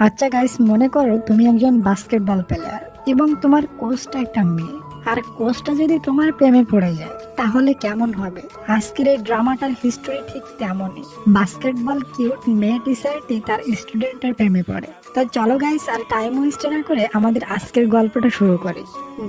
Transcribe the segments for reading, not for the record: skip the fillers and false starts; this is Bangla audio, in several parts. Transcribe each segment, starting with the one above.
আচ্ছা গাইস, মনে করো তুমি একজন বাস্কেটবল প্লেয়ার এবং তোমার কোচটা একটা মেয়ে। আর কোচটা যদি তোমার প্রেমে পড়ে যায় তাহলে কেমন হবে? আজকের এই ড্রামাটার হিস্টোরি ঠিক তেমনই। বাস্কেটবল কিউট মেয়ে টিচারটি তার স্টুডেন্টের প্রেমে পড়ে। তো চলো গাইস, আর টাইম ওয়েস্ট না করে আমাদের আজকের গল্পটা শুরু করি।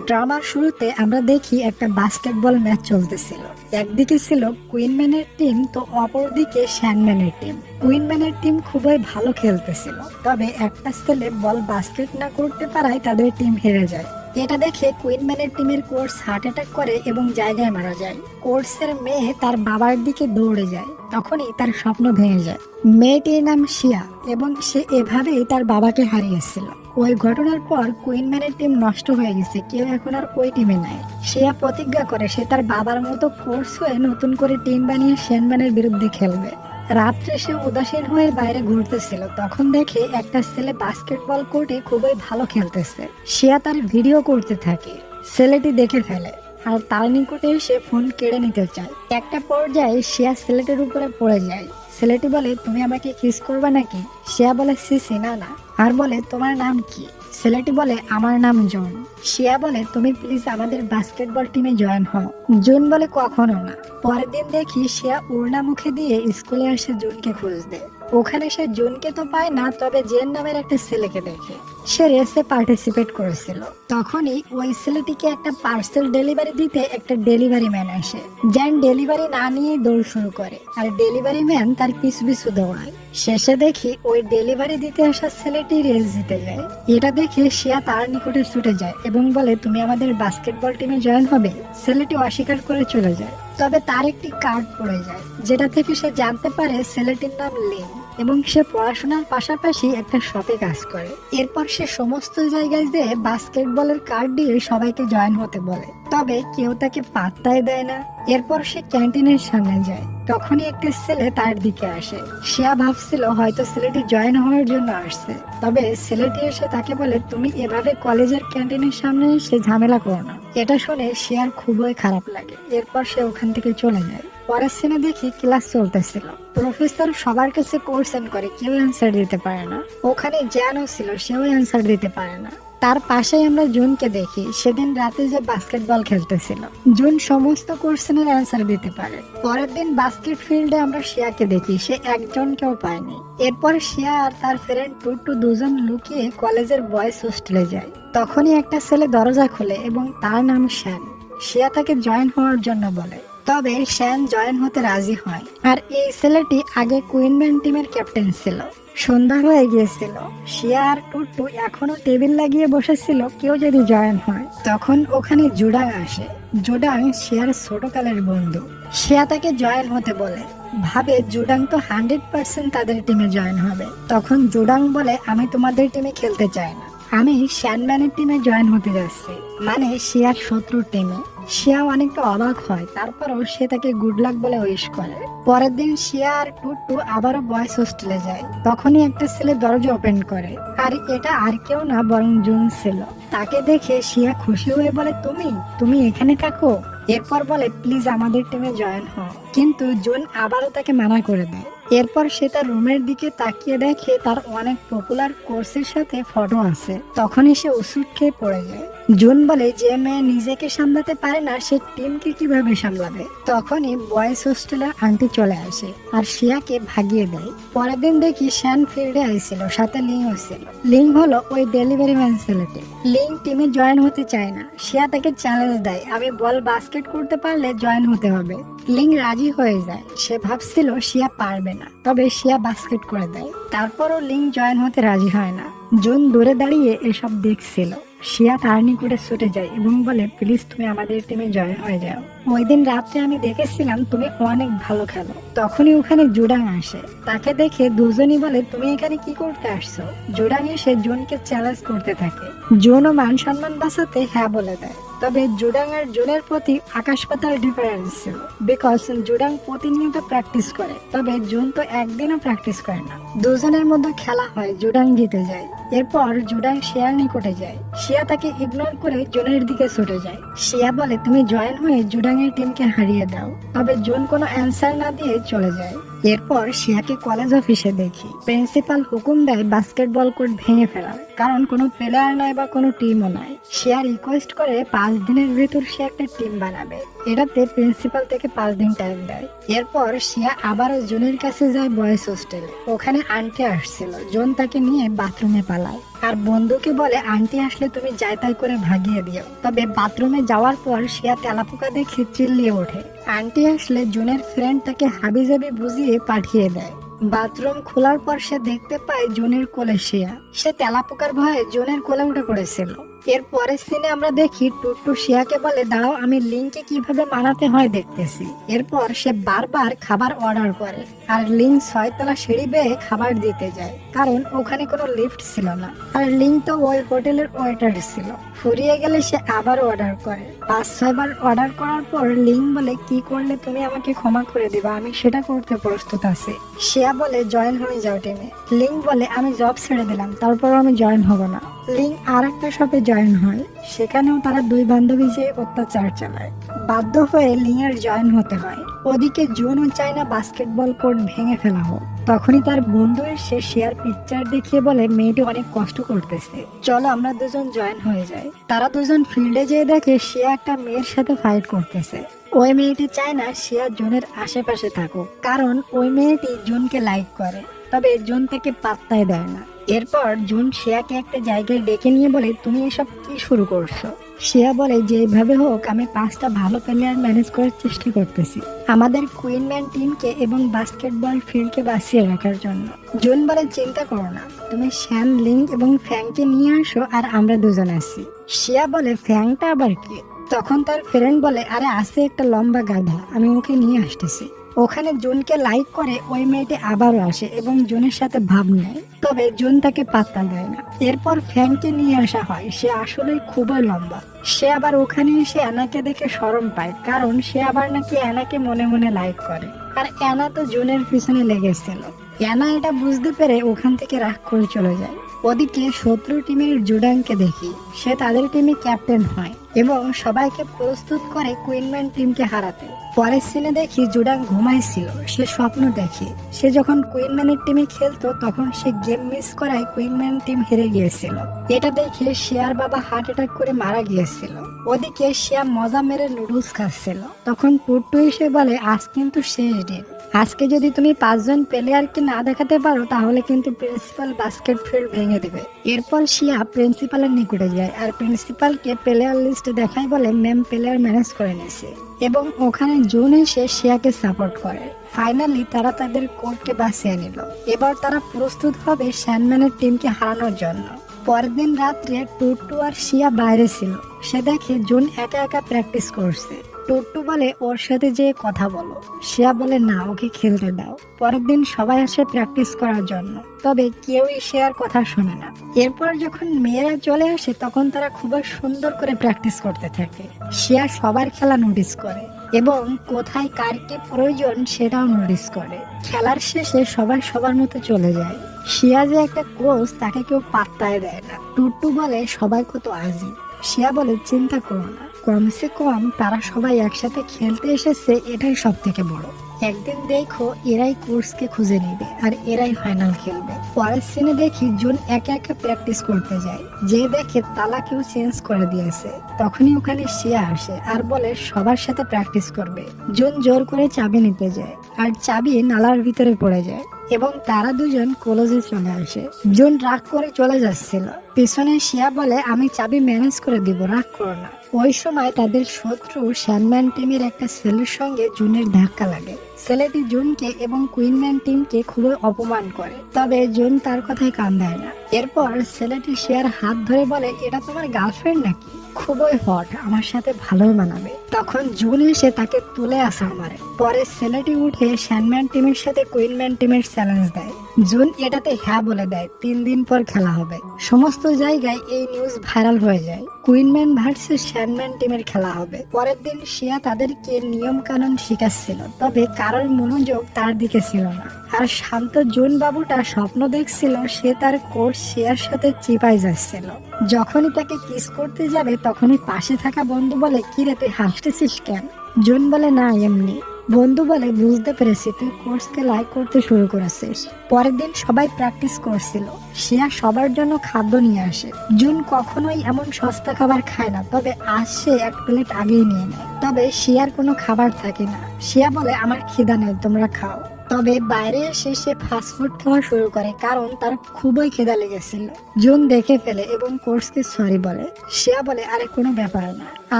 ড্রামার শুরুতে আমরা দেখি একটা বাস্কেটবল ম্যাচ চলতেছিল। একদিকে ছিল কুইনম্যানের টিম, তো অপরদিকে শ্যানম্যানের টিম। কুইনম্যানের টিম খুবই ভালো খেলতেছিল, তবে একটা ছেলে বল বাস্কেট না করতে পারায় তাদের টিম হেরে যায়। এটা দেখে কুইনম্যানের টিমের কোচ হার্ট অ্যাটাক করে এবং জায়গায় মারা যায়। কোচের মেয়ে তার বাবার দিকে দৌড়ে যায়, তখনই তার স্বপ্ন ভেঙে যায়। মেয়েটির নাম শিয়া এবং সে এভাবেই তার বাবাকে হারিয়েছিল। ওই ঘটনার পর কুইনম্যানের টিম নষ্ট হয়ে গেছে, কেউ এখন আর ওই টিমে নাই। শিয়া প্রতিজ্ঞা করে সে তার বাবার মতো কোচ হয়ে নতুন করে টিম বানিয়ে শ্যানম্যানের বিরুদ্ধে খেলবে। রাত্রে সে উদাসীন হয়ে বাইরে ঘুরতেছিল, তখন দেখে একটা ছেলে বাস্কেটবল কোর্টে খুবই ভালো খেলতেছে। শিয়া তার ভিডিও করতে থাকে। ছেলেটি দেখে ফেলে আর তার নিকটে এসে ফোন কেড়ে নিতে চায়। একটা পর্যায়ে শিয়া ছেলেটির উপরে পড়ে যায়। ছেলেটি বলে, তুমি আমাকে কিস করবে নাকি? শিয়া বলে, সিসি না না। আর বলে, তোমার নাম কি? ছেলেটি বলে, আমার নাম জন। শিয়া বলে, তুমি প্লিজ আমাদের বাস্কেটবল টিমে জয়েন হও। জুন বলে, কখনো না। পরের দিন দেখি শিয়া উড়না মুখে দিয়ে স্কুলে এসে জুনকে খুঁজতে। ওখানে সে জুনকে তো পায় না, তবে জেন নামের একটা ছেলেকে দেখে। সে রেসে পার্টিসিপেট করেছিল। তখনই ওই ছেলেটিকে একটা পার্সেল ডেলিভারি দিতে একটা ডেলিভারি ম্যান আসে। জেন ডেলিভারি না নিয়ে দৌড় শুরু করে আর ডেলিভারি ম্যান তার পিছু পিছু দৌড়ায়। শেষে দেখি ওই ডেলিভারি দিতে আসা ছেলেটি রেস জিতে যায়। এটা দেখে শিয়া তার নিকটে ছুটে যায় এবং বলে, তুমি আমাদের বাস্কেটবল টিমে জয়েন হবে? ছেলেটি অস্বীকার করে চলে যায়। তবে তার একটি কার্ড পড়ে যায়, যেটা থেকে সে জানতে পারে ছেলেটির নাম লিন এবং সে পড়াশোনার পাশাপাশি একটা শপে কাজ করে। এরপর সে সমস্ত জায়গায় যে বাস্কেটবলের কার্ড দিয়ে সবাইকে জয়েন হতে বলে, তবে কেউ তাকে পাত্তাই দেয় না। এরপর সে ক্যান্টিনের সামনে যায়, তখনই একটা ছেলে তার দিকে আসে। শিয়া ভাবছিল হয়তো ছেলেটি জয়েন হওয়ার জন্য আসছে, তবে ছেলেটি এসে তাকে বলে, তুমি এভাবে কলেজের ক্যান্টিনের সামনে এসে ঝামেলা করো না। এটা শুনে শিয়ার খুবই খারাপ লাগে। এরপর সে ওখান থেকে চলে যায়। পরের সিনে দেখি ক্লাস চলতেছিল। প্রফেসর সবার কাছে কোশ্চেন করে, কেউ অ্যান্সার দিতে পারে না। ওখানে জ্যানও ছিল, সেও অ্যান্সার দিতে পারে না। তার পাশেই আমরা জুনকে দেখি। সেদিন রাতে যে বাস্কেটবল খেলতেছিল, জুন সমস্ত কোশ্চেনের অ্যান্সার দিতে পারে। পরের দিন বাস্কেট ফিল্ডে আমরা শিয়াকে দেখি, সে একজনকেও পায়নি। এরপর শিয়া আর তার ফ্রেন্ড টুট্টু দুজন লুকিয়ে কলেজের বয়েজ হোস্টেলে যায়। তখনই একটা ছেলে দরজা খোলে এবং তার নাম শ্যান। শিয়া তাকে জয়েন হওয়ার জন্য বলে, তবে শ্যান জয়েন হতে রাজি হয়। আর এই ছেলেটি আগে কুইনম্যান টিমের ক্যাপ্টেন ছিল। সন্ধ্যা হয়ে গিয়েছিল। শিয়া আর টুট্টু এখনো টেবিল লাগিয়ে বসেছিল কেউ যদি জয়েন হয়। তখন ওখানে জুডাং আসে। জুডাং শিয়ার ছোটকালের বন্ধু। শিয়া তাকে জয়েন হতে বলে, ভাবে জুডাং তো 100% তাদের টিমে জয়েন হবে। তখন জুডাং বলে, আমি তোমাদের টিমে খেলতে চাই না, আমি শ্যানম্যানের টিমে জয়েন হতে যাচ্ছি, মানে শিয়ার শত্রুর টিমে। শিয়া অনেকটা অবাক হয়, তারপরও সে তাকে গুড লাক বলে উইশ করে। পরের দিন শিয়া আর টুট্টু আবারও বয়েজ হোস্টেলে যায়। তখনই একটা ছেলে দরজা ওপেন করে, আর এটা আর কেউ না বরং জুন ছিল। তাকে দেখে শিয়া খুশি হয়ে বলে, তুমি তুমি এখানে থাকো? এরপর বলে, প্লিজ আমাদের টিমে জয়েন হও। কিন্তু জুন আবারও তাকে মানা করে দেয়। এরপর সে তার রুমের দিকে তাকিয়ে দেখে তার অনেক পপুলার কোর্সের সাথে ফটো আছে। তখনই সে ওষুধ খেয়ে পড়ে যায়। জুন বলে, যে মেয়ে নিজেকে সামলাতে পারে না সে টিমকে কিভাবে সামলাবে? তখনই বয়েজ হোস্টেলের আন্টি চলে আসে আর শিয়াকে ভাগিয়ে দেয়। পরের দিন দেখি শ্যান ফিল্ডে আইছিল, সাথে লিংও ছিল। লিং হলো ওই ডেলিভারি ম্যান ছেলেটি। লিং টিমে জয়েন হতে চায় না। শিয়া তাকে চ্যালেঞ্জ দেয়, আমি বল বাস্কেট করতে পারলে জয়েন হতে হবে। লিং রাজি হয়ে যায়। সে ভাবছিল শিয়া পারবে না, তবে শিয়া বাস্কেট করে দেয়। তারপরও লিং জয়েন হতে রাজি হয় না। জুন দূরে দাঁড়িয়ে এসব দেখছিল। শিয়া তার নিকটে ছুটে যায় এবং বলে, প্লিজ তুমি আমাদের টিমে জয়েন হয়ে যাও। ওই দিন রাত্রে আমি দেখেছিলাম তুমি অনেক ভালো খেলো। তখনই ওখানে জুডাং আসে। তাকে দেখে দুজনই বলে, তুমি এখানে কি করতে আসছো? জুডাং এসে জুনকে চ্যালেঞ্জ করতে থাকে। জুনও মান সম্মান বাঁচাতে হ্যাঁ বলে দেয়। তবে জুডাং আর জুনের প্রতি আকাশ পাতাল ডিফারেন্স ছিল। বিকজ জুডাং প্রতিনিয়ত প্র্যাকটিস করে, তবে জুন তো একদিনও প্র্যাকটিস করে না। দুজনের মধ্যে খেলা হয়, জুডাং জিতে যায়। এরপর জুডাং শিয়ার নিকটে যায়। শিয়া তাকে ইগনোর করে জুনের দিকে ছুটে যায়। শিয়া বলে, তুমি জয়েন হয়ে জুডাং এর টিমকে হারিয়ে দাও। তবে জুন কোনো অ্যান্সার না দিয়ে চলে যায়। এরপর শিয়াকে কলেজ অফিসে দেখি প্রিন্সিপাল হুকুম দেয় বাস্কেটবল কোর্ট ভেঙে ফেলার, কারণ কোনো প্লেয়ার নাই বা কোনো টিমও নাই। শিয়া রিকোয়েস্ট করে 5 দিনের ভিতর সে একটা টিম বানাবে, এটাতে প্রিন্সিপাল থেকে 5 দিন টাইম দেয়। এরপর শিয়া আবারও জুনের কাছে যায় বয়েজ হোস্টেলে। ওখানে আন্টি আসছিল, জোন তাকে নিয়ে বাথরুমে পালায় আর বন্ধুকে বলে আন্টি আসলে তুমি যাই তাই করে ভাগিয়ে দিও। তবে বাথরুমে যাওয়ার পর শিয়া তেলাপোকা দেখে চিল্লিয়ে ওঠে। আন্টি আসলে জুনের ফ্রেন্ড তাকে হাবিজাবি বুঝিয়ে পাঠিয়ে দেয়। বাথরুম খোলার পর সে দেখতে পায় জুনের কোলে শিয়া। সে তেলাপোকার ভয়ে জুনের কোলে উঠে পড়েছিল। এর পরের সিনে আমরা দেখি টুট্টু শিয়াকে বলে দাঁড়াও আমি লিংকে কিভাবে মানাতে হয় দেখতেছি। এরপর সে বারবার খাবার অর্ডার করে আর লিং 6 তলা সিঁড়ি বেয়ে খাবার দিতে যায়, কারণ ওখানে কোনো লিফট ছিল না আর লিং তো ওই হোটেলের ওয়েটার ছিল। ফুরিয়ে গেলে সে আবার অর্ডার করে। 5-6 বার অর্ডার করার পর লিং বলে কি করলে তুমি আমাকে ক্ষমা করে দিবা, আমি সেটা করতে প্রস্তুত আছি। শিয়া বলে জয়েন হয়ে যাও টিমে। লিং বলে আমি জব ছেড়ে দিলাম, তারপর আমি জয়েন হব না। লিং আর একটা শপে জয়েন হয়, সেখানেও তারা 2 বান্ধবী যে অত্যাচার চালায়। বাধ্য হয়ে লিং এর জয়েন হতে হয়। ওদিকে জুনও চায় না বাস্কেটবল কোর্ট ভেঙে ফেলা হোক। তখনই তার বন্ধু এসে শেয়ার পিকচার দেখিয়ে বলে মেয়েটি অনেক কষ্ট করতেছে, চলো আমরা দুজন জয়েন হয়ে যাই। তারা দুজন ফিল্ডে যেয়ে দেখে শিয়া একটা মেয়ের সাথে ফাইট করতেছে। ওই মেয়েটি চায় না শিয়া জুনের আশেপাশে থাকুক, কারণ ওই মেয়েটি জুনকে লাইক করে, তবে জুন তাকে পাত্তাই দেয় না। এরপর জুন শিয়াকে একটা জায়গায় ডেকে নিয়ে বলে তুমি এসব কি শুরু করছো। শিয়া বলে যেভাবে হোক আমি 5টা ভালো প্লেয়ার ম্যানেজ করার চেষ্টা করতেছি আমাদের কুইনম্যান টিমকে এবং বাস্কেটবল ফিল্ডকে বাঁচিয়ে রাখার জন্য। জুন বলে চিন্তা করো না, তুমি শ্যান, লিং এবং ফ্যাংকে নিয়ে আসো আর আমরা দুজন আছি। শিয়া বলে ফ্যাংটা আবার কি? তখন তার ফ্রেন্ড বলে আরে আছে একটা লম্বা গাধা, আমি ওকে নিয়ে আসতেছি। ওখানে জুনকে লাইক করে ওই মেয়েটি আবারও আসে এবং জুনের সাথে ভাব নেয়, তবে জুন তাকে পাত্তা দেয় না। এরপর ফ্যানকে নিয়ে আসা হয়, সে আসলে খুবই লম্বা। সে আবার ওখানে এসে অ্যানাকে দেখে শরম পায়, কারণ সে আবার নাকি অ্যানাকে মনে মনে লাইক করে আর অ্যানা তো জুনের পিছনে লেগেছিল। অ্যানা এটা বুঝতে পেরে ওখান থেকে রাগ করে চলে যায়। ওদিকে শত্রু টিমের জুডাংকে দেখি, সে তাদের টিমে ক্যাপ্টেন হয় এবং সবাইকে প্রস্তুত করে কুইনম্যান টিমকে হারাতে। পরের সিনে দেখি জুডাং ঘুমাইছিল, সে স্বপ্ন দেখে সে যখন কুইনম্যানের টিমে খেলতো তখন সে গেম মিস করায় কুইনম্যান টিম হেরে গিয়েছিল। এটা দেখে শিয়ার বাবা হার্ট অ্যাটাক করে মারা গিয়েছিল। ওদিকে শিয়া মজা মেরে নুডলস খাচ্ছিল, তখন টুট্টু এসে বলে আজ কিন্তু শেষ দিন, আজকে যদি তুমি 5 জন প্লেয়ারকে না দেখাতে পারো তাহলে কিন্তু প্রিন্সিপাল বাস্কেট ফিল্ড ভেঙে দেবে। এরপর শিয়া প্রিন্সিপালের নিকটে যায় আর প্রিন্সিপালকে প্লেয়ার লিস্ট দেখায়, বলে ম্যাম প্লেয়ার ম্যানেজ করে নিয়েছে। এবং ওখানে জুন এসে শিয়াকে সাপোর্ট করে। ফাইনালি তারা তাদের কোর্টকে বাঁচিয়ে নিল। এবার তারা প্রস্তুত হবে শ্যানম্যানের টিমকে হারানোর জন্য। পরের দিন রাত্রে টুট্টু আর শিয়া বাইরে ছিল, সে দেখে জুন একা একা প্র্যাকটিস করছে। টুট্টু বলে ওর সাথে যে কথা বলো। শিয়া বলে না, ওকে খেলতে দাও। পরের দিন সবাই আসে প্র্যাকটিস করার জন্য, তবে কেউই শিয়ার কথা শোনে না। এরপর যখন মেয়েরা চলে আসে তখন তারা খুব সুন্দর করে প্র্যাকটিস করতে থাকে। শিয়া সবার খেলা নোটিস করে এবং কোথায় কার কি প্রয়োজন সেটাও নোটিস করে। খেলার শেষে সবাই সবার মতো চলে যায়। শিয়া যে একটা কোচ তাকে কেউ পাত্তায় দেয় না। টুট্টু বলে সবাই কত আজীব। শিয়া বলে চিন্তা করো না, কমসে কম তারা সবাই একসাথে খেলতে এসেছে, এটাই সব থেকে বড়। একদিন দেখো এরাই কোর্সকে খুঁজে নেবে আর এরাই ফাইনাল খেলবে। পরের সিনে দেখি জুন একা একা প্র্যাকটিস করতে যায়, যে দেখে তালা কেউ চেঞ্জ করে দিয়েছে। তখনই ওখানে শিয়া আসে আর বলে সবার সাথে প্র্যাকটিস করবে। জুন জোর করে চাবি নিতে যায় আর চাবি নালার ভিতরে পড়ে যায় এবং তারা দুজন কলেজে চলে আসে। জুন রাগ করে চলে যাচ্ছিল, পিছনে শিয়া বলে আমি চাবি ম্যানেজ করে দিব, রাগ করো না। ওই সময় তাদের শত্রু শ্যানম্যান টিমের একটা ছেলের সঙ্গে জুনের ধাক্কা লাগে। ছেলেটি জুনকে এবং কুইনম্যান টিমকে খুবই অপমান করে, তবে জুন তার কথায় কান দেয় না। এরপর ছেলেটি শিয়ার হাত ধরে বলে এটা তোমার গার্লফ্রেন্ড নাকি? খুবই হট, আমার সাথে ভালোই মানাবে। তখন জুন এসে তাকে তুলে আসা মারে। পরে ছেলেটি উঠে শ্যানম্যান টিমের সাথে কুইনম্যান টিমের চ্যালেঞ্জ দেয়। জুন এটাতে হ্যাঁ বলে দেয়। 3 দিন পর খেলা হবে। সমস্ত জায়গায় এই নিউজ ভাইরাল হয়ে যায়। কুইনম্যান ভার্সেস শ্যানম্যান টিমের খেলা হবে। পরের দিন শিয়া তাদেরকে নিয়ম কানুন শিখাচ্ছিল, তবে কারোর মনোযোগ তার দিকে ছিল না। আর শান্ত জুন বাবুটা স্বপ্ন দেখছিল সে তার কোচ শিয়ার সাথে চিপাই যাচ্ছিল। যখনই তাকে কিস করতে যাবে তখনই পাশে থাকা বন্ধু বলে কি রে তুই হাসতেছিস কেন? জুন বলে না এমনি। বন্ধু বলে বুঝতে পেরেছি তুই কোর্সকে লাইক করতে শুরু করেছিস। পরের দিন সবাই প্র্যাকটিস করছিল। শিয়া সবার জন্য খাদ্য নিয়ে আসে। জুন কখনোই এমন সস্তা খাবার খায় না, তবে আজ সে এক প্লেট আগেই নিয়ে নেয়। তবে শিয়ার কোনো খাবার থাকে না। শিয়া বলে আমার খিদা নেই, তোমরা খাও। তবে বাইরে এসে সে ফাস্টফুড খাওয়া শুরু করে, কারণ তার খুবই খিদা লেগেছিল। জুন দেখে ফেলে এবং কোর্সকে সরি বলে। শিয়া বলে আরে কোনো ব্যাপার না,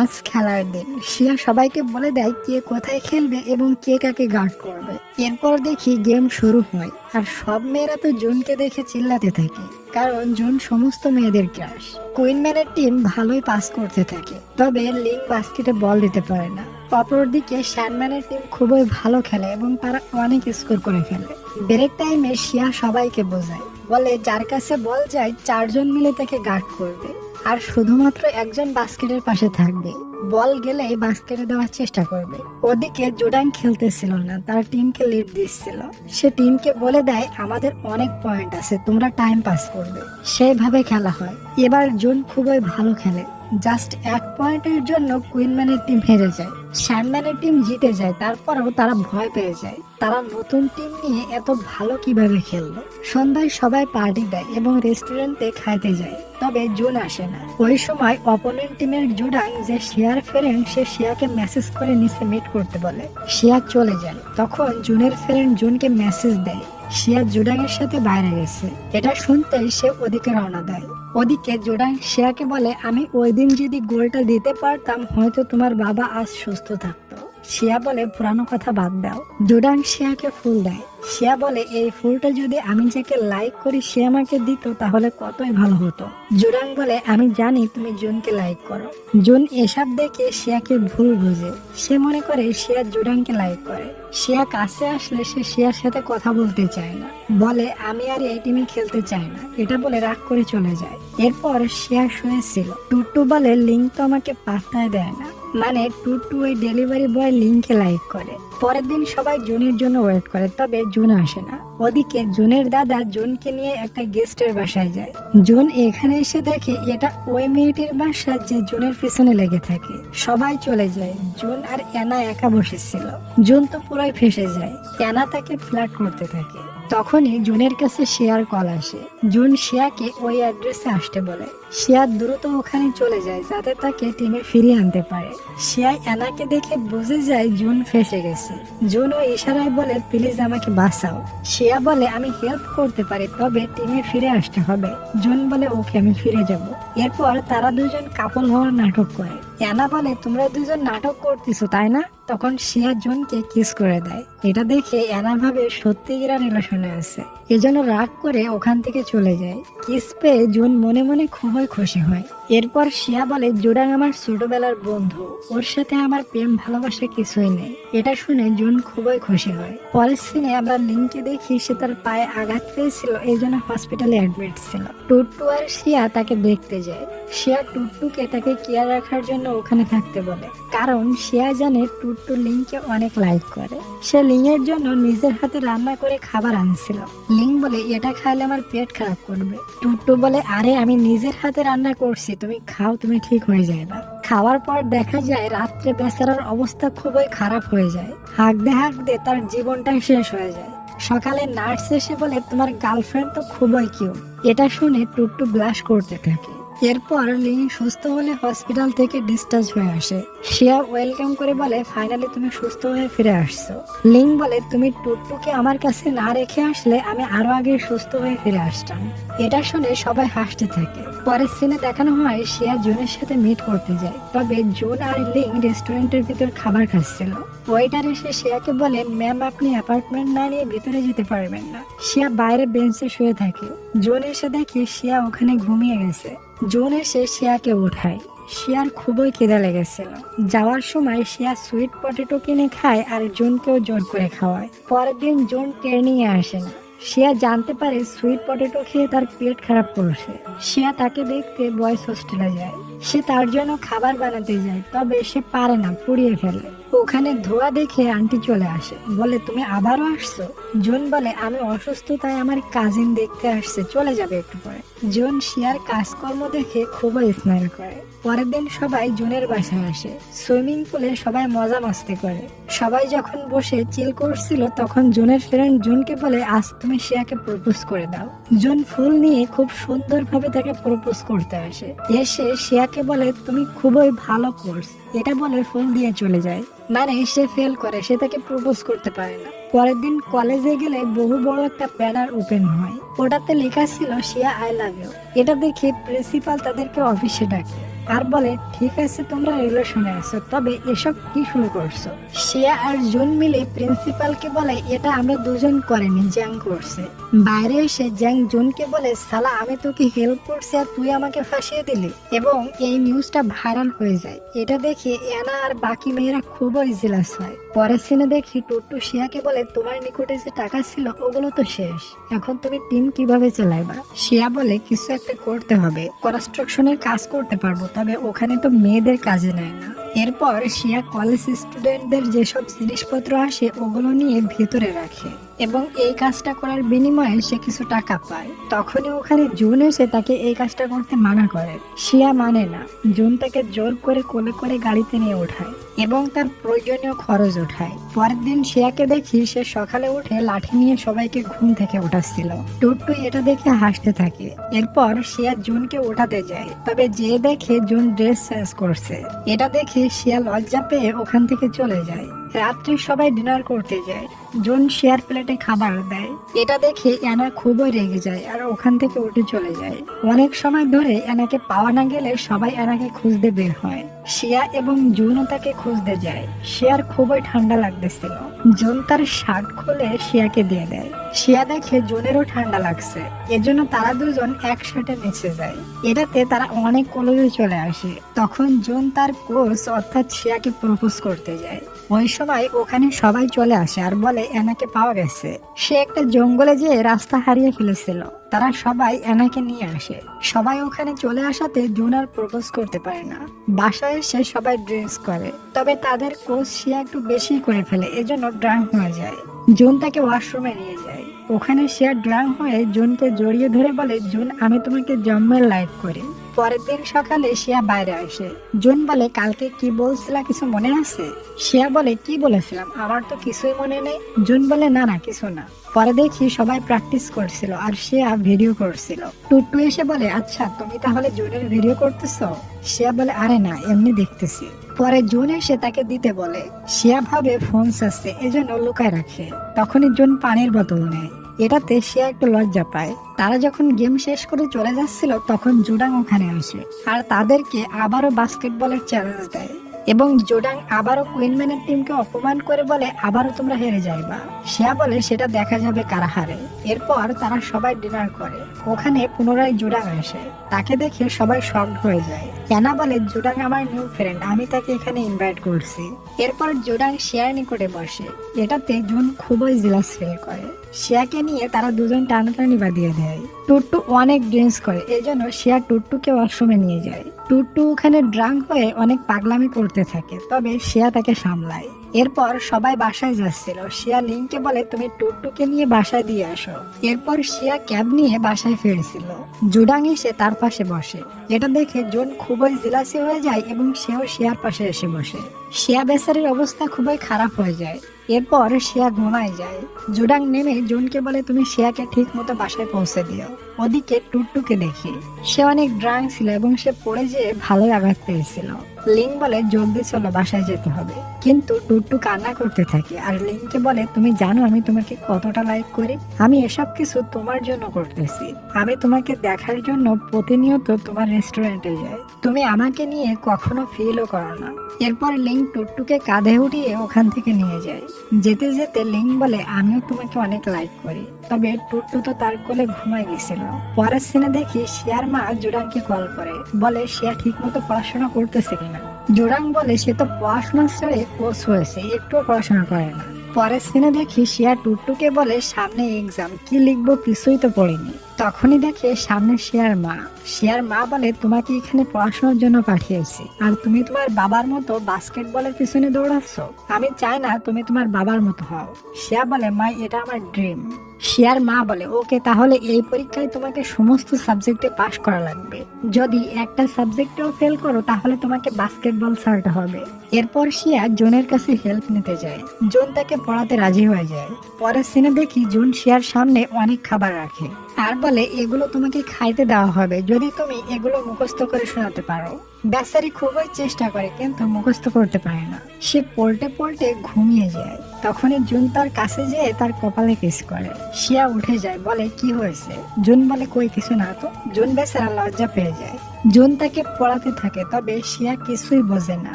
আজ খেলার দিন। শিয়া সবাইকে বলে দেয় কে কোথায় খেলবে এবং কে কাকে গার্ড করবে। এরপর দেখি গেম শুরু হয়, আর সব মেয়েরা তো জুনকে দেখে চিল্লাতে থাকে, কারণ জুন সমস্ত মেয়েদের ক্রাশ। কুইনম্যানের টিম ভালোই পাস করতে থাকে, তবে লিং বাস্কেটে বল দিতে পারে না। অপরদিকে স্যান্ডম্যানের টিম খুবই ভালো খেলে এবং তারা অনেক স্কোর করে ফেলে। ব্রেক টাইমে শিয়া সবাইকে বোঝায়, বলে যার কাছে বল যায় 4 জন মিলে তাকে গার্ড করবে, আর শুধুমাত্র একজন বাস্কেটের পাশে থাকবে। বল গেলে বাস্কেটে দেওয়ার চেষ্টা করবে। ওদিকে জুডাং খেলতেছিল না, তার টিমকে লিড দিচ্ছিল। সে টিমকে বলে দেয় আমাদের অনেক পয়েন্ট আছে, তোমরা টাইম পাস করবে। সেইভাবে খেলা হয়। এবার জুন খুবই ভালো খেলে। জাস্ট 1 পয়েন্টের জন্য কুইনম্যানের টিম হেরে যায়। স্যান্ডম্যানের টিম জিতে যায়, তারপরেও তারা ভয় পেয়ে যায়। তারা নতুন টিম নিয়ে এত ভালো কিভাবে খেললো। সন্ধ্যায় সবাই পার্টি দেয় এবং রেস্টুরেন্টে খাইতে যায়, তবে জুন আসে না। ওই সময় অপোনেন্ট টিমের জুডাং যে শিয়ার ফ্রেন্ড, সে শিয়াকে মেসেজ করে নিচে মিট করতে বলে। শিয়া চলে যায়। তখন জুনের ফ্রেন্ড জুনকে মেসেজ দেয় শিয়া জুডাং এর সাথে বাইরে গেছে। এটা শুনতেই সে ওদিকে রওনা দেয়। ওদিকে জুডাং শিয়াকে বলে আমি ওই দিন যদি গোলটা দিতে পারতাম হয়তো তোমার বাবা আজ সুস্থ থাকতো। শিয়া বলে পুরানো কথা বাদ দাও। জুডাং শিয়াকে ফুল দেয়। শিয়া বলে এই ফুলটা যদি আমি যাকে লাইক করি সে আমাকে দিত তাহলে কতই ভালো হতো। জুডাং বলে আমি জানি তুমি জুনকে লাইক করো। জুন এসব দেখে শিয়াকে ভুল বুঝে। সে মনে করে শিয়া জুডাংকে লাইক করে। শিয়া কাছে আসলে সে শিয়ার সাথে কথা বলতে চায় না, বলে আমি আর এই টিমে খেলতে চাই না। এটা বলে রাগ করে চলে যায়। এরপর শিয়া শুয়েছিল। টুট্টু বলে লিঙ্ক তো আমাকে পাত্তায় দেয় না, মানে টুট্টু ওই ডেলিভারি বয় লিঙ্ককে লাইক করে। পরের দিন সবাই জুনের জন্য ওয়েট করে, তবে জুন আসে না। ওদিকে জুনের দাদা জুনকে নিয়ে একটা গেস্টের বাসায় যায়। জুন এখানে এসে দেখে এটা ওই মেয়েটির বাসা যে জুনের পিছনে লেগে থাকে। সবাই চলে যায়। জুন আর অ্যানা একা বসেছিল। জুন তো পুরোই ফেসে যায়। অ্যানা তাকে ফ্ল্যাট করতে থাকে। তখনই জুনের কাছে শিয়ার কল আসে। জুন শিয়াকে ওই অ্যাড্রেসে আসতে বলে। শিয়া দ্রুত ওখানে চলে যায় যাতে তাকে টিমে ফিরিয়ে আনতে পারে। শিয়া অ্যানাকে দেখে বুঝে যায় জুন ফেসে গেছে। জুন ওই ইশারায় বলে প্লিজ আমাকে বাঁচাও। শিয়া বলে আমি হেল্প করতে পারি, তবে টিমে ফিরে আসতে হবে। জুন বলে ওকে আমি ফিরে যাব। এরপর তারা দুজন কাপল হওয়ার নাটক করে। অ্যানা বলে তোমরা দুজন নাটক করতেছো তাই না? তখন শিয়া জুনকে কিস করে দেয়। এটা দেখে অ্যানা ভাবে সত্যি এরা রিলেশনে আছে, এজন্য রাগ করে ওখান থেকে চলে যায়। কিস পেয়ে জুন মনে মনে খুবই খুশি হয়। এরপর শিয়া বলে জুডাং আমার ছোটবেলার বন্ধু, ওর সাথে আমার প্রেম ভালোবাসা কিছুই নেই। এটা শুনে জুন খুবই খুশি হয়। পরের সিনে আমরা লিংকে দেখি সে তার পায়ে আঘাত পেয়েছিল, এই জন্য হসপিটালে অ্যাডমিট ছিল। টুট্টু আর শিয়া তাকে দেখতে যায়। শিয়া টুট্টুকে তাকে কেয়ার রাখার জন্য ওখানে থাকতে বলে, কারণ শিয়া জানে টুট্টু লিংকে অনেক লাইক করে। সে লিংয়ের জন্য নিজের হাতে রান্না করে খাবার আনছিল। লিং বলে এটা খাইলে আমার পেট খারাপ করবে। টুট্টু বলে আরে আমি নিজের হাতে রান্না করছি, তুমি খাও, তুমি ঠিক হয়ে যাবে। খাওয়ার পর দেখা যায় রাত্রে বেচারার অবস্থা খুবই খারাপ হয়ে যায়। হাঁকতে হাঁকতে তার জীবনটাই শেষ হয়ে যায়। সকালে নার্স এসে বলে তোমার গার্লফ্রেন্ড তো খুবই কিউট। এটা শুনে টুট্টু ব্লাশ করতে থাকে। এরপর লিং সুস্থ হলে হসপিটাল থেকে ডিসচার্জ হয়ে আসে। শিয়া ওয়েলকাম করে বলে ফাইনালি তুমি সুস্থ হয়ে ফিরে আসছো। লিং বলে তুমি টুট্টুকে আমার কাছে না রেখে আসলে আমি আরো আগে সুস্থ হয়ে ফিরে আসতাম। এটা শুনে সবাই হাসতে থাকে। পরের সিনে দেখানো হয় শিয়া জুনের সাথে মিট করতে যায়, তবে জুন আর লিং রেস্টুরেন্টের ভিতর খাবার খাচ্ছিল। ওয়েটার এসে শিয়াকে বলে ম্যাম আপনি অ্যাপার্টমেন্ট না নিয়ে ভিতরে যেতে পারবেন না। শিয়া বাইরে বেঞ্চে শুয়ে থাকে। জুন এসে দেখে শিয়া ওখানে ঘুমিয়ে গেছে। জুন এসে শিয়াকে ওঠায়। শিয়ার খুবই খিদা লেগেছিল। যাওয়ার সময় শিয়া সুইট পটেটো কিনে খায় আর জুনকেও জোর করে খাওয়ায়। পরের দিন জুন ট্রেনিংয়ে আসে না। শিয়া জানতে পারে সুইট পটেটো খেয়ে তার পেট খারাপ করছে। শিয়া তাকে দেখতে বয়েজ হোস্টেলে যায়। সে তার জন্য খাবার বানাতে যায়, তবে সে পারে না, পুড়িয়ে ফেলে। ওখানে ধোঁয়া দেখে আন্টি চলে আসে, বলে তুমি আবারও আসছো? জুন বলে আমি অসুস্থ, তাই আমার কাজিন দেখতে আসছে, চলে যাবে একটু পরে। জুন শিয়ার কাজকর্ম দেখে খুবই স্মাইল করে। পরের দিন সবাই জুনের বাসায় আসে। সুইমিং পুলে সবাই মজা মাস্তি করে। সবাই যখন বসে চিল করছিল তখন জুনের ফ্রেন্ড জুনকে বলে আজ তুমি শিয়াকে প্রপোজ করে দাও। জুন ফুল নিয়ে খুব সুন্দরভাবে তাকে প্রপোজ করতে আসে। এসে শিয়াকে বলে তুমি খুবই ভালো কোর্স, এটা বলে ফুল দিয়ে চলে যায়। মানে সে ফেল করে, সে তাকে প্রপোজ করতে পারে না। পরের দিন কলেজে গেলে বহু বড় একটা ব্যানার ওপেন হয়, ওটাতে লেখা ছিল শিয়া আই লাভ ইউ। এটা দেখে প্রিন্সিপাল তাদেরকে অফিসে ডাকে আর বলে ঠিক আছে তোমরা রিলেশনে আছো, তবে এসব কি শুরু করছো? শিয়া আর জুন মিলে প্রিন্সিপালকে বলে এটা আমরা দুজন করিনি, জ্যাং করছে। বাইরে এসে জ্যাং জুনকে বলে সালা আমি তোকে হেল্প করছি আর তুই আমাকে ফাঁসিয়ে দিলি, এবং এই নিউজটা ভাইরাল হয়ে যায়। এটা দেখে এনা আর বাকি মেয়েরা খুবই জেলাস হয়। পরের সিনে দেখি টুট্টু শিয়াকে বলে তোমার নিকটে যে টাকা ছিল ওগুলো তো শেষ, এখন তুমি টিম কিভাবে চালাইবা? শিয়া বলে কিছু একটা করতে হবে, কনস্ট্রাকশনের কাজ করতে পারবো, তবে ওখানে তো মেয়েদের কাজে নেয় না। এরপর শিয়া কলেজ স্টুডেন্টদের যেসব জিনিসপত্র আসে ওগুলো নিয়ে ভেতরে রাখে এবং এই কাজটা করার বিনিময়ে সে কিছু টাকা পায়। তখনই ওখানে জুন এসে তাকে এই কাজটা করতে মানা করে। শিয়া মানে না, জুন তাকে জোর করে কোলে করে গাড়িতে নিয়ে ওঠায় এবং তার প্রয়োজনীয় খরচ ওঠায়। পরের দিন শিয়াকে দেখি সে সকালে উঠে লাঠি নিয়ে সবাইকে ঘুম থেকে উঠাচ্ছিল। টুট্টু এটা দেখে হাসতে থাকে। এরপর শিয়া জুনকে ওঠাতে যায়, তবে যে দেখে জুন ড্রেস চেঞ্জ করছে। এটা দেখে শিয়া লজ্জা পেয়ে ওখান থেকে চলে যায়। রাত্রে সবাই ডিনার করতে যায়। জুন শিয়ার প্লেটে খাবার দেয়। এটা দেখে অ্যানা খুবই রেগে যায় আর ওখান থেকে উঠে চলে যায়। অনেক সময় ধরে অ্যানাকে পাওয়া না গেলে সবাই অ্যানাকে খুঁজতে বের হয়। শিয়া এবং জুনও তাকে খুঁজতে যায়। শিয়ার খুবই ঠান্ডা লাগতেছিল। জুন তার শার্ট খুলে শিয়াকে দিয়ে দেয়। শিয়া দেখে জুনেরও ঠান্ডা লাগছে, এজন্য তারা দুজন একসাথে নিচে যায়। এটাতে তারা অনেক কলেজে চলে আসে। তখন জুন তার কোচ অর্থাৎ শিয়াকে প্রপোজ করতে যায়। ওই সময় ওখানে সবাই চলে আসে আর বলে অ্যানাকে পাওয়া গেছে। সে একটা জঙ্গলে যেয়ে রাস্তা হারিয়ে ফেলেছিল। তারা সবাই অ্যানাকে নিয়ে আসে। সবাই ওখানে চলে আসাতে জুন আর প্রপোজ করতে পারে না। বাসায় এসে সবাই ড্রিঙ্কস করে, তবে তাদের কোচ শিয়া একটু বেশি করে ফেলে, এজন্য ড্রাঙ্ক হয়ে যায়। জুন তাকে ওয়াশরুমে নিয়ে যায়। ওখানে শিয়া ড্রাঙ্ক হয়ে জুনকে জড়িয়ে ধরে বলে জুন আমি তোমাকে জন্মের লাইক করি। পরের দিন সকালে শিয়া বাইরে আসে। জুন বলে কালকে কি বলছিলা, কিছু মনে আছে? শিয়া বলে কি বলেছিলাম, আমার তো কিছুই মনে নেই। জুন বলে না না কিছু না। পরে দেখি সবাই প্র্যাকটিস করছিল আর শিয়া ভিডিও করছিল। টুট্টু এসে বলে আচ্ছা তুমি তাহলে জুনের ভিডিও করতেছো? শিয়া বলে আরে না এমনি দেখতেছি। পরে জুন এসে তাকে দিতে বলে। শিয়া ভাবে ফোন আসছে, এজন্য লুকায় রাখে। তখনই জুন পানির বোতল নেয়। এটাতে শিয়া একটু লজ্জা পায়। তারা যখন গেম শেষ করে চলে যাচ্ছিল তখন জুডাং ওখানে আসে আর তাদেরকে আবারও বাস্কেটবলের চ্যালেঞ্জ দেয় এবং জুডাং আবারও কুইনম্যানের টিমকে অপমান করে বলে আবারও তোমরা হেরে যাইবা। শিয়া বলে সেটা দেখা যাবে কারা হারে। এরপর তারা সবাই ডিনার করে। ওখানে পুনরায় জুডাং আসে। তাকে দেখে সবাই শকড হয়ে যায়। অ্যানা বলে জুডাং আমার নিউ ফ্রেন্ড, আমি তাকে এখানে ইনভাইট করছি। এরপর জুডাং শিয়ার নিকটে বসে। এটাতে জুন খুবই জেলাস ফিল করে। শিয়াকে নিয়ে তারা দুজন টানাটানি বাঁধিয়ে দেয়। টুট্টু অনেক ড্রিঙ্কস করে, এজন্য শিয়া টুট্টুকে ওয়াশরুমে নিয়ে যায়। টুট্টু ওখানে ড্রাঙ্ক হয়ে অনেক পাগলামি করতে থাকে, তবে শিয়া তাকে সামলায়। এরপর সবাই বাসায় যাচ্ছিল। শিয়া লিংকে বলে তুমি টুট্টুকে নিয়ে বাসায় দিয়ে আসো। এরপর শিয়া ক্যাব নিয়ে বাসায় ফিরছিল। জুডাং এসে তার পাশে বসে। এটা দেখে জুন খুবই জেলাসি হয়ে যায় এবং সেও শিয়ার পাশে এসে বসে। শিয়া বেচারির অবস্থা খুবই খারাপ হয়ে যায়। এরপর শিয়া ঘুমায় যায়। জুডাং নেমে জুনকে বলে তুমি শিয়াকে ঠিক মতো বাসায় পৌঁছে দিও। ওদিকে টুট্টুকে দেখি সে অনেক ড্রাঙ্ক ছিল এবং সে পড়ে যেয়ে ভালোই আঘাত পেয়েছিল। লিং বলে জলদি চলো বাসায় যেতে হবে, কিন্তু টুট্টু কান্না করতে থাকে আর লিংকে বলে তুমি জানো আমি তোমাকে কতটা লাইক করি, আমি এসব কিছু তোমার জন্য করতেছি, আমি তোমাকে দেখার জন্য প্রতিনিয়ত তোমার রেস্টুরেন্টে যাই, তুমি আমাকে নিয়ে কখনো ফিলও করো না। এরপর লিং টুট্টুকে কাঁধে উঠিয়ে ওখান থেকে নিয়ে যায়। যেতে যেতে লিং বলে আমিও তোমাকে অনেক লাইক করি, তবে টুট্টু তো তার কোলে ঘুমায় গেছিল। পরের সিনে দেখি শিয়ার মা জুডাংকে কল করে, বলে শিয়া ঠিক মতো পড়াশোনা করতেছে কিনা। জুডাং বলে সে তো পড়াশোনা ছেড়ে কোচ হয়েছে, একটুও পড়াশোনা করে না। পরের সিনে দেখি শিয়া টুট্টুকে বলে সামনে এক্সাম, কি লিখবো কিছুই তো পড়িনি, তখনই দেখে সামনে শিয়ার মা। শিয়ার মা বলে, তোমাকে এখানে পড়াশোনার জন্য পাঠিয়েছি, আর তুমি তোমার বাবার মতো বাস্কেটবলের পিছনে দৌড়াচ্ছ। আমি চাই না তুমি তোমার বাবার মতো হও। শিয়া বলে, মা এটা আমার ড্রিম। শিয়ার মা বলে, ওকে, তাহলে এই পরীক্ষায় তোমাকে সমস্ত সাবজেক্টে পাশ করা লাগবে। যদি একটা সাবজেক্টেও ফেল করো তাহলে তোমাকে বাস্কেটবল ছাড়তে হবে। এরপর শিয়া জুনের কাছে হেল্প নিতে যায়। জুন তাকে পড়াতে রাজি হয়ে যায়। পরের সিনে দেখি জুন শিয়ার সামনে অনেক খাবার রাখে আর বলে, এগুলো তোমাকে খাইতে দেওয়া হবে যদি তুমি এগুলো মুখস্থ করে শোনাতে পারো। বেচারি খুবই চেষ্টা করে কিন্তু মুখস্থ করতে পারে না। সে পড়তে পড়তে ঘুমিয়ে যায়। তখনই জুন তার কাছে যেয়ে তার কপালে কিস করে। শিয়া উঠে যায়, বলে, কি হয়েছে? জুন বলে, কই কিছু না তো। জুন বেচারা লজ্জা পেয়ে যায়। জুন তাকে পড়াতে থাকে, তবে শিয়া কিছুই বোঝে না।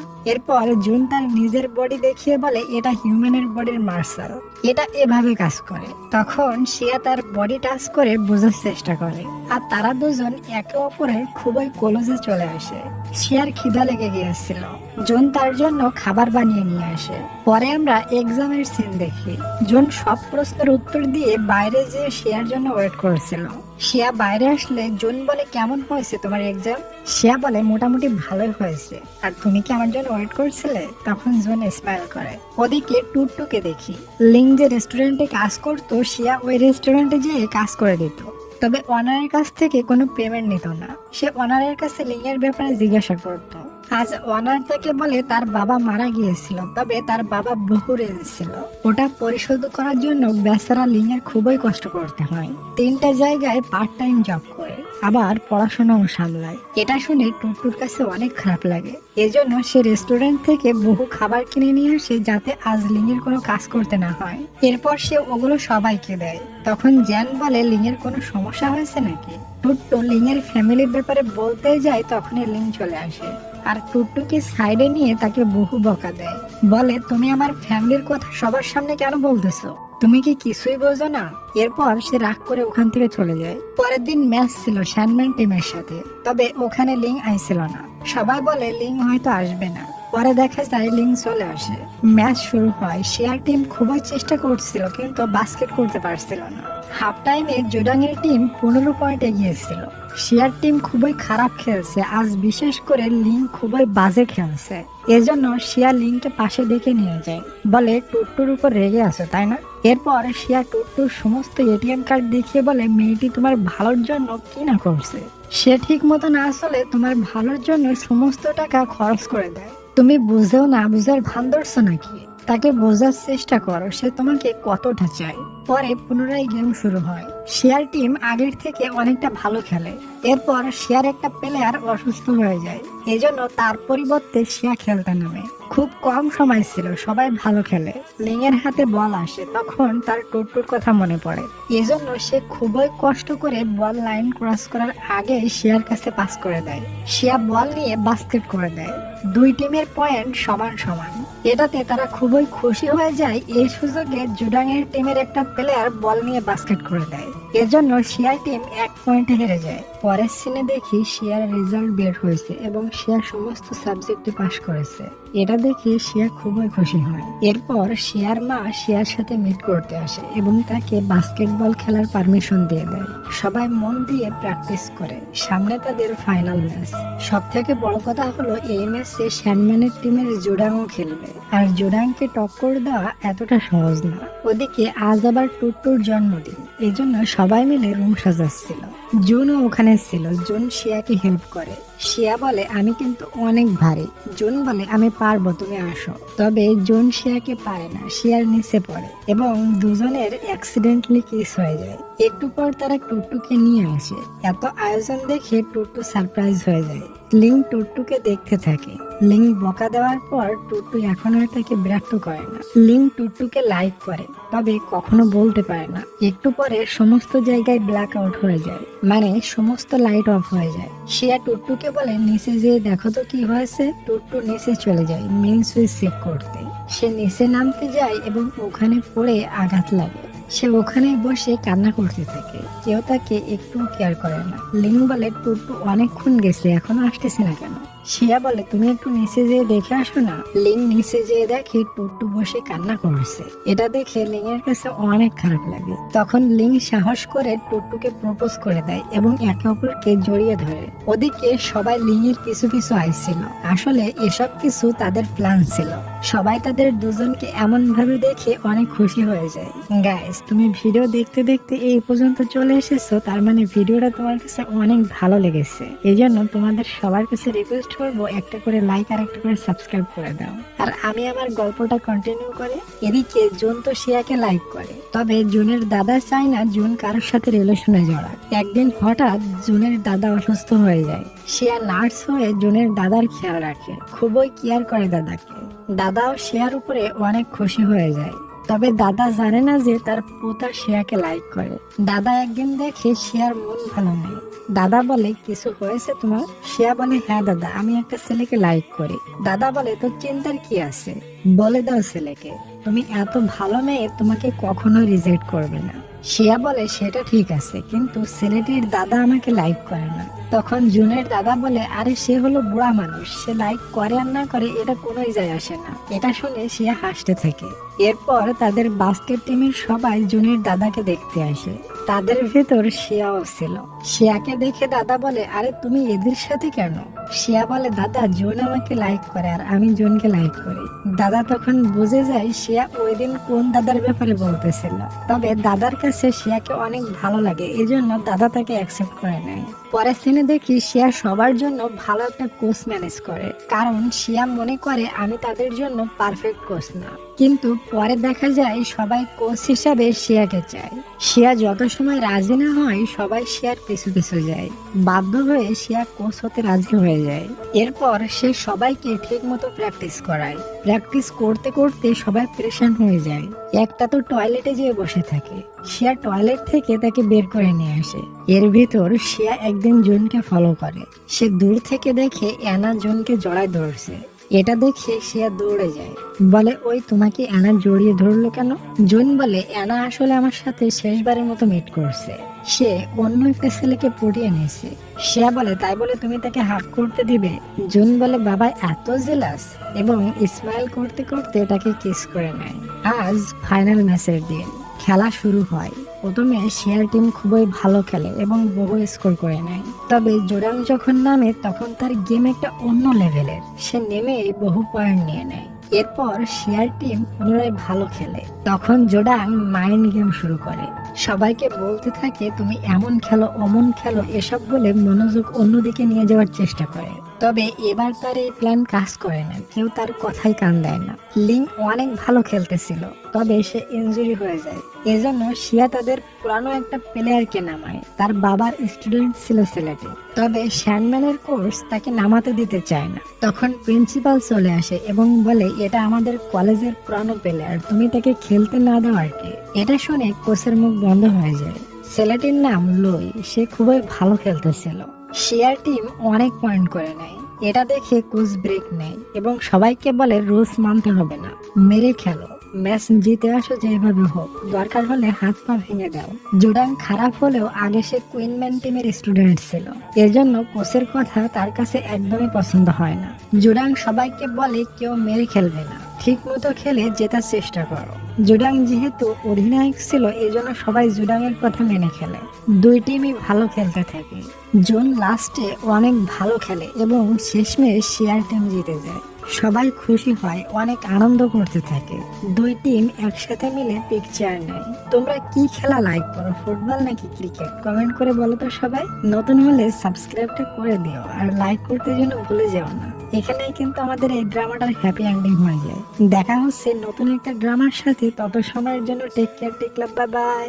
এরপর জুন তার নিজের বডি দেখিয়ে বলে, এটা হিউম্যানের বডির মার্শাল, এটা এভাবে কাজ করে। তখন শিয়া তার বডি টাচ করে বোঝার চেষ্টা করে, আর তারা দুজন একে অপরের খুবই ক্লোজে চলে আসে। শিয়ার খিদা লেগে গিয়েছিল। জুন তার জন্য খাবার বানিয়ে নিয়ে আসে। পরে আমরা এক্সামের সিন দেখি। জুন সব প্রশ্নের উত্তর দিয়ে বাইরে যেয়ে শিয়ার জন্য ওয়েট করেছিল। শিয়া বাইরে আসলে জুন বলে, কেমন হয়েছে তোমার এক্সাম? শিয়া বলে, মোটামুটি ভালোই হয়েছে। আর তুমি কি আমার জন্য ওয়েট করছিলে? তখন জুন স্মাইল করে। ওদিকে টুটটুকে দেখি। লিং যে রেস্টুরেন্টে কাজ করতো, শিয়া ওই রেস্টুরেন্টে যেয়ে কাজ করে দিত, তবে অনারের কাছ থেকে কোনো পেমেন্ট নিত না। সে অনারের কাছে লিং এর ব্যাপারে জিজ্ঞাসা করতো। আজ অনার তাকে বলে তার বাবা মারা গিয়েছিল, তবে তার বাবা বহু ঋণ ছিল, ওটা পরিশোধ করার জন্য বেচারা লিং এর খুবই কষ্ট করতে হয়। 3টা জায়গায় পার্ট টাইম জব করে, আবার পড়াশোনাও সামলায়। এটা শুনে টুটটুর কাছে অনেক খারাপ লাগে। এজন্য সে রেস্টুরেন্ট থেকে বহু খাবার কিনে নিয়ে আসে যাতে আজ লিং এর কোনো কাজ করতে না হয়। এরপর সে ওগুলো সবাইকে দেয়। তখন জ্যান বলে, লিং এর কোনো সমস্যা হয়েছে নাকি? টুট্টু লিং এর ফ্যামিলির ব্যাপারে বলতে যায়, তখনই লিং চলে আসে আর টুট্টুকে সাইডে নিয়ে তাকে বহু বকা দেয়। বলে, তুমি আমার ফ্যামিলির কথা সবার সামনে কেন বলতেছো? তুমি কি কিছুই বোঝো না? এরপর সে রাগ করে ওখান থেকে চলে যায়। পরের দিন ম্যাচ ছিল শ্যানম্যান টিমের সাথে, তবে ওখানে লিং আইছিল না। সবাই বলে লিং হয়তো আসবে না। পরে দেখা যায় লিং চলে আসে। ম্যাচ শুরু হয়। শিয়ার টিম খুবই চেষ্টা করছিল কিন্তু বাস্কেট করতে পারছিল না। হাফ টাইমে জুডাং এর টিম 15 পয়েন্ট এগিয়েছিল। শিয়ার টিম খুবই খারাপ খেলছে আজ, বিশেষ করে লিং খুবই বাজে খেলছে। এজন্য শিয়া লিংকে পাশে ডেকে নিয়ে যায়। বলে, টুট্টুর উপর রেগে আছে তাই না? এরপর শিয়া টুট্টুর সমস্ত এটিএম কার্ড দেখিয়ে বলে, মেয়েটি তোমার ভালোর জন্য কি না করছে। সে ঠিক মতো না আসলে তোমার ভালোর জন্য সমস্ত টাকা খরচ করে দেয়। তুমি বুঝেও না বুঝার ভান ধরছো নাকি? তাকে বোঝার চেষ্টা করো সে তোমাকে কতটা চায়। পরে পুনরায় গেম শুরু হয়। শিয়ার টিম আগের থেকে অনেকটা ভালো খেলে। এরপর শিয়ার একটা প্লেয়ার অসুস্থ হয়ে যায়, এজন্য তার পরিবর্তে শিয়া খেলতে নামে। খুব কম সময় ছিল, সবাই ভালো খেলে। লিং এর হাতে বল আসে, তখন তার টুট্টুর কথা মনে পড়ে। এজন্য সে খুবই কষ্ট করে বল লাইন ক্রস করার আগে শিয়ার কাছে পাস করে দেয়। শিয়া বল নিয়ে বাস্কেট করে দেয়। দুই টিমের পয়েন্ট সমান সমান। এটাতে তারা খুবই খুশি হয়ে যায়। এই সুযোগে জুডাং এর টিমের একটা প্লেয়ার বল নিয়ে বাস্কেট করে দেয়, এজন্য শিয়ার টিম 1 পয়েন্টে হেরে যায়। পরের সিনে দেখি শিয়ার রেজাল্ট বের হয়েছে এবং শিয়া সমস্ত সাবজেক্টে পাশ করেছে। এটা দেখে শিয়া খুবই খুশি হয়। এরপর শিয়ার মা শিয়ার সাথে মিট করতে আসে এবং তাকে বাস্কেটবল খেলার পারমিশন দিয়ে দেয়। সবাই মন দিয়ে প্র্যাকটিস করে, সামনে তাদের ফাইনাল ম্যাচ। সব থেকে বড় কথা হলো এই ম্যাচে শ্যানম্যানের টিমের জুডাংও খেলবে, আর জুডাংকে টক্কর দেওয়া এতটা সহজ না। ওদিকে আজ আবার টুট্টুর জন্মদিন, এজন্য সবাই মিলে রুম সাজাচ্ছিল। জুনও ওখানে ছিল। জুন শিয়াকে হেল্প করে। শিয়া বলে, আমি কিন্তু অনেক ভারী। জুন বলে, আমি পারবো, তুমি আসো। তবে জুন শিয়াকে পারে না, শিয়ার নিচে পড়ে এবং দুজনের অ্যাক্সিডেন্টলি কিস হয়ে যায়। একটু পর তারা টুট্টুকে নিয়ে আসে। এত আয়োজন দেখে টুট্টু সারপ্রাইজ হয়ে যায়। লিং টুট্টুকে দেখতে থাকে। লিং বকা দেওয়ার পর টুট্টু এখন আর তাকে বিরক্ত করে না। লিং টুট্টুকে লাইক করে, তবে কখনো বলতে পারে না। একটু পরে সমস্ত জায়গায় ব্ল্যাক আউট হয়ে যায়, মানে সমস্ত লাইট অফ হয়ে যায়। শিয়া টুট্টুকে বলে, নিচে যেয়ে দেখো তো কি হয়েছে। টুট্টু নিচে চলে যায় মেইন সুইচ চেক করতে। সে নিচে নামতে যায় এবং ওখানে পড়ে আঘাত লাগে। সে ওখানে বসে কান্না করতে থাকে। কেউ তাকে একটু কেয়ার করে না। লিং বলে, টুট্টু অনেকক্ষণ গেছে, এখনো আসতেছে না কেন? শিয়া বলে তুমি একটু নিচে যেয়ে দেখে আসো না। লিং নিচে যেয়ে দেখে টুট্টু বসে কান্না করছে। এটা দেখে লিং এর কাছে অনেক খারাপ লাগে। তখন লিং সাহস করে টুট্টুকে প্রপোজ করে দেয় এবং একে অপরকে জড়িয়ে ধরে। ওদিকে সবাই লিং এর পিছু পিছু আইছিল। আসলে এসব কিছু তাদের প্ল্যান ছিল। সবাই তাদের দুজনকে এমন ভাবে দেখে অনেক খুশি হয়ে যায়। গাইস, তুমি ভিডিও দেখতে দেখতে এই পর্যন্ত চলে এসেছো, তার মানে ভিডিওটা তোমার কাছে অনেক ভালো লেগেছে। এই জন্য তোমাদের সবার কাছে রিকোয়েস্ট করবো একটা করে লাইক আর একটা করে সাবস্ক্রাইব করে দাও। আর আমি আমার গল্পটা কন্টিনিউ করে এদিকে জুন তো শিয়াকে লাইক করে, তবে জুনের দাদা চায় না জুন কারোর সাথে রিলেশনে জড়াক। একদিন হঠাৎ জুনের দাদা অসুস্থ হয়ে যায়। শিয়া নার্স হয়ে জুনের দাদার খেয়াল রাখে, খুবই কেয়ার করে দাদাকে। দাদাও শিয়ার উপরে অনেক খুশি হয়ে যায়। তবে দাদা জানে না যে তার পোতা শিয়াকে লাইক করে। দাদা একদিন দেখে শিয়ার মন ভালো নেই। দাদা বলে কিছু হয়েছে তোমার? শিয়া বলে হ্যাঁ দাদা, আমি একটা ছেলেকে লাইক করি। দাদা বলে তোর চিন্তার কি আছে, বলে দাও ছেলেকে। তুমি এত ভালো মেয়ে, তোমাকে কখনো রিজেক্ট করবে না। শিয়া বলে সেটা ঠিক আছে, কিন্তু ছেলেটির দাদা আমাকে লাইক করে না। তখন জুনের দাদা বলে আরে সে হলো বুড়া মানুষ, সে লাইক করে আর না করে এটা কোনোই যায় আসে না। এটা শুনে শিয়া হাসতে থাকে। এরপর তাদের বাস্কেট টিমের সবাই জুনের দাদাকে দেখতে আসে। তাদের ভেতর শিয়াও ছিল। শিয়াকে দেখে দাদা বলে আরে তুমি এদের সাথে কেন? শিয়া বলে দাদা জুন আমাকে লাইক করে আর আমি জুনকে লাইক করি। দাদা তখন বুঝে যায় শিয়া ওই দিন কোন দাদার ব্যাপারে বলতেছিল। তবে দাদার কাছে শিয়াকে অনেক ভালো লাগে, এজন্য দাদা তাকে অ্যাকসেপ্ট করে নেয়। পরের সিনে দেখি শিয়া সবার জন্য ভালো একটা কোচ ম্যানেজ করে, কারণ শিয়া মনে করে আমি তাদের জন্য পারফেক্ট কোচ না। কিন্তু পরে দেখা যায় সবাই কোচ হিসাবে শিয়াকে চায়। শিয়া যত সময় রাজি না হয় সবাই শিয়ার পিছু পিছু যায়। বাধ্য হয়ে শিয়া কোচ হতে রাজি হয়ে যায়। এরপর সে সবাইকে ঠিক মতো প্র্যাকটিস করায়। প্র্যাকটিস করতে করতে সবাই প্রেশান হয়ে যায়। একটা তো টয়লেটে যেয়ে বসে থাকে। শিয়া টয়লেট থেকে তাকে বের করে নিয়ে আসে। এর ভিতর শিয়া একদিন জুনকে ফলো করে। সে দূর থেকে দেখে অ্যানা জুনকে জড়ায় ধরছে। এটা দেখে শিয়া দৌড়ে যায়, বলে ওই তোমাকে অ্যানা জড়িয়ে ধরলো কেন? জুন বলে অ্যানা আসলে আমার সাথে শেষবারের মতো মিট করছে, সে অন্য একটা ছেলেকে পটিয়ে নিয়েছে। শিয়া বলে তাই বলে তুমি তাকে হাগ করতে দিবে? জুন বলে বাবা এত জেলাস, এবং স্মাইল করতে করতে তাকে কিস করে নেয়। আজ ফাইনাল ম্যাচের দিন। খেলা শুরু হয়। প্রথমে শিয়ার টিম খুবই ভালো খেলে এবং বহু স্কোর করে নেয়। তবে জোডাং যখন নামে তখন তার গেম একটা অন্য লেভেলের। সে নেমে বহু পয়েন্ট নিয়ে নেয়। এরপর শিয়ার টিম পুনরায় ভালো খেলে। তখন জোডাং মাইন্ড গেম শুরু করে। সবাইকে বলতে থাকে তুমি এমন খেলো অমন খেলো, এসব বলে মনোযোগ অন্যদিকে নিয়ে যাওয়ার চেষ্টা করে। তবে এবার তার এই প্ল্যান কাজ করে না, কেউ তার কথাই কান দেয় না। লিং অনেক ভালো খেলতেছিল, তবে সে ইনজুরি হয়ে যায়। এজন্য শিয়া তাদের পুরানো একটা প্লেয়ারকে নামায়। তার বাবার স্টুডেন্ট ছিল ছেলেটি, তবে শ্যান্ডম্যানের কোর্স তাকে নামাতে দিতে চায় না। তখন প্রিন্সিপাল চলে আসে এবং বলে এটা আমাদের কলেজের পুরানো প্লেয়ার, তুমি তাকে খেলতে না দাও আর কি। এটা শুনে কোচের মুখ বন্ধ হয়ে যায়। ছেলেটির নাম লুই, সে খুবই ভালো খেলতেছিল। শিয়ার টিম অনেক পয়েন্ট করে নেয়। এটা দেখে কোচ ব্রেক নেয় এবং সবাইকে বলে রুলস মানতে হবে না, মেরে খেলো, ম্যাচ জিতে আসো যেভাবে হোক, দরকার হলে হাত পা ভেঙে দাও। জোডাং খারাপ হলেও আগে সে কুইনম্যান টিমের স্টুডেন্ট ছিল, এজন্য কোচের কথা তার কাছে একদমই পছন্দ হয় না। জোডাং সবাইকে বলে কেউ মেরে খেলবে না, ঠিক মতো খেলে জেতার চেষ্টা করো। জোডাং যেহেতু অধিনায়ক ছিল, এজন্য সবাই জোডাং এর কথা মেনে খেলে। দুই টিমই ভালো খেলতে থাকে। জুন লাস্টে অনেক ভালো খেলে এবং শেষমেশ শিয়ার টিম জিতে যায়। সবাই খুশি হয়, অনেক আনন্দ করতে থাকে। দুই টিম একসাথে মিলে পিকচার নেয়। তোমরা কি খেলা লাইক করো, ফুটবল নাকি ক্রিকেট? কমেন্ট করে বলো তো সবাই। নতুন হলে সাবস্ক্রাইবটা করে দিও আর লাইক করতে যেন ভুলে যাও না। এখানেই কিন্তু আমাদের এই ড্রামাটার হ্যাপি এন্ডিং হয়ে যায়। দেখা হচ্ছে নতুন একটা ড্রামার সাথে, তত সময়ের জন্য টেক কেয়ার, টেক লাভ, বাই বাই।